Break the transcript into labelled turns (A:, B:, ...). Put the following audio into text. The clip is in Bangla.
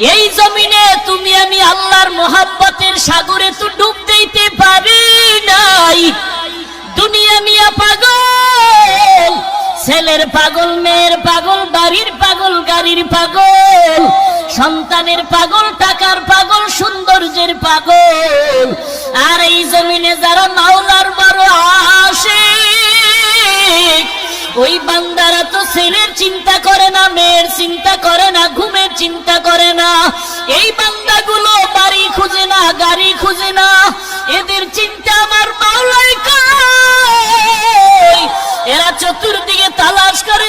A: এই জমিনে তুমি আমি আল্লাহর মোহাব্বতের সাগরে তো ডুব দিতে পারি নাই। দুনিয়া মিয়া পাগল, ছেলের পাগল, মেয়ের পাগল, বাড়ির পাগল, গাড়ির পাগল, সন্তানের পাগল, টাকার পাগল, সৌন্দর্যের পাগল। আর এই জমিনে যারা মাওলার বড় আশিক, ওই বান্দারা তো ছেলের চিন্তা করে না, মেয়ের চিন্তা করে না, ঘুমের চিন্তা করে না। এই বান্দাগুলো বাড়ি খুঁজে না, গাড়ি খুঁজে না, এদের চিন্তা আমার মাওলাই কই। এরা চতুর্দিকে তালাশ করে